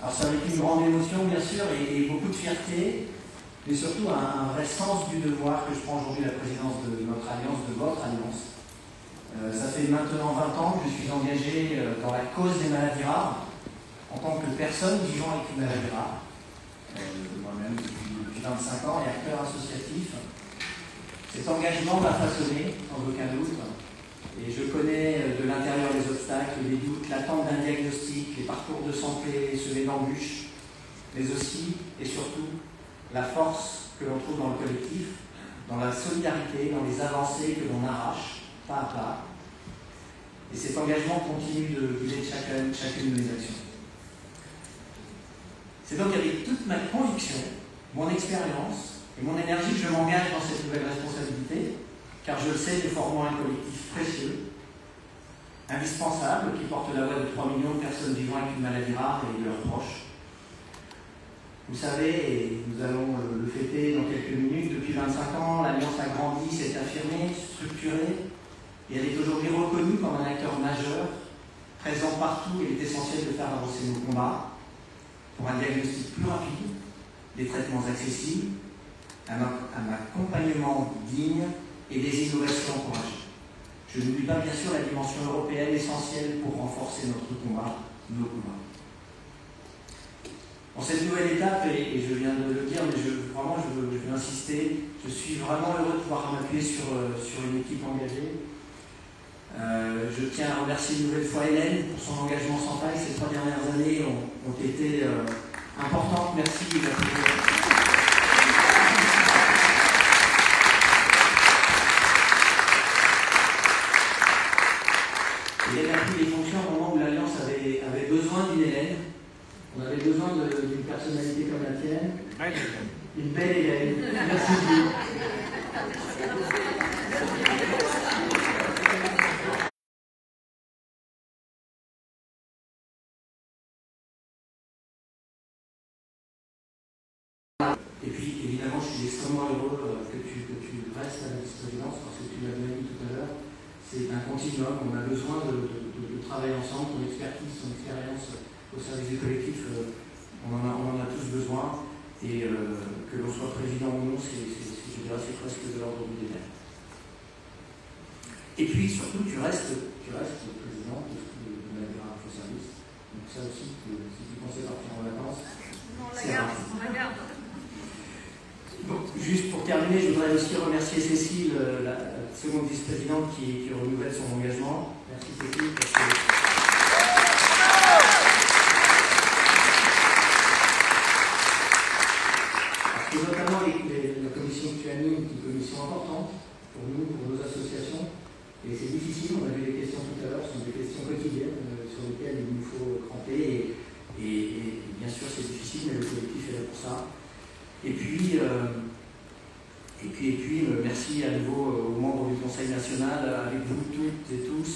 Alors c'est avec une grande émotion bien sûr et beaucoup de fierté, mais surtout un vrai sens du devoir que je prends aujourd'hui la présidence de notre alliance, de votre alliance. Ça fait maintenant 20 ans que je suis engagé dans la cause des maladies rares, en tant que personne vivant avec une maladie rare, moi-même depuis 25 ans et acteur associatif. Cet engagement m'a façonné, sans aucun doute, et je connais de l'intérieur les obstacles, les doutes, l'attente d'un diagnostic, les parcours de santé semés d'embûches, mais aussi et surtout la force que l'on trouve dans le collectif, dans la solidarité, dans les avancées que l'on arrache, pas à pas. Et cet engagement continue de guider chacune de mes actions. C'est donc avec toute ma conviction, mon expérience et mon énergie que je m'engage dans cette nouvelle responsabilité, car je le sais, nous formons un collectif précieux, indispensable, qui porte la voix de 3 millions de personnes vivant avec une maladie rare et de leurs proches. Vous savez, et nous allons le fêter dans quelques minutes, depuis 25 ans, l'Alliance a grandi, s'est affirmée, structurée, et elle est aujourd'hui reconnue comme un acteur majeur, présent partout, et il est essentiel de faire avancer nos combats pour un diagnostic plus rapide, des traitements accessibles, un accompagnement digne et des innovations encouragées. Je n'oublie pas bien sûr la dimension européenne essentielle pour renforcer notre combat, nos combats. Dans cette nouvelle étape, et je viens de le dire, mais vraiment je veux insister, je suis vraiment heureux de pouvoir m'appuyer sur une équipe engagée. Je tiens à remercier une nouvelle fois Hélène pour son engagement sans faille. Ces 3 dernières années ont été importantes. Merci. Hélène a pris les fonctions au moment où l'Alliance avait besoin d'une Hélène. On avait besoin d'une personnalité comme la tienne. Une belle Hélène. Merci beaucoup. Et puis, évidemment, je suis extrêmement heureux que tu restes à la vice-présidence, parce que tu l'as bien dit tout à l'heure. C'est un continuum, on a besoin de travailler ensemble, ton expertise, ton expérience au service du collectif, on en a tous besoin, et que l'on soit président ou non, c'est presque de l'ordre du détail. Et puis, surtout, tu restes président de la Fédération au service. Donc ça aussi, si tu pensais partir en vacances, on la garde. Donc, juste pour terminer, je voudrais aussi remercier Cécile, la seconde vice-présidente qui renouvelle son engagement. Merci Cécile. Parce que notamment la commission que tu animes est une commission importante pour nous, pour nos associations. Et c'est difficile, on a vu les questions tout à l'heure, ce sont des questions quotidiennes sur lesquelles il nous faut cramper. Et bien sûr, c'est difficile, mais le collectif est là pour ça. Et puis, merci à nouveau aux membres du Conseil national, avec vous toutes et tous.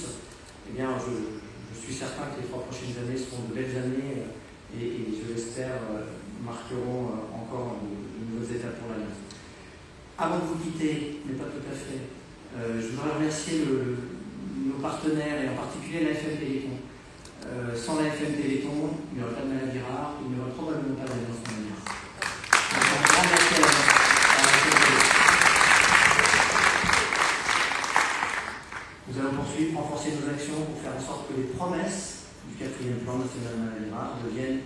Eh bien, je suis certain que les 3 prochaines années seront de belles années et je l'espère, marqueront encore de nouvelles étapes pour l'Alliance. Avant de vous quitter, mais pas tout à fait, je voudrais remercier nos partenaires et en particulier la FM Téléthon. Sans la FM Téléthon, il n'y aurait pas de maladie rare, il n'y aurait probablement pas d'Alliance en Alliance. Nous allons poursuivre, renforcer nos actions pour faire en sorte que les promesses du 4e plan national maladie rare deviennent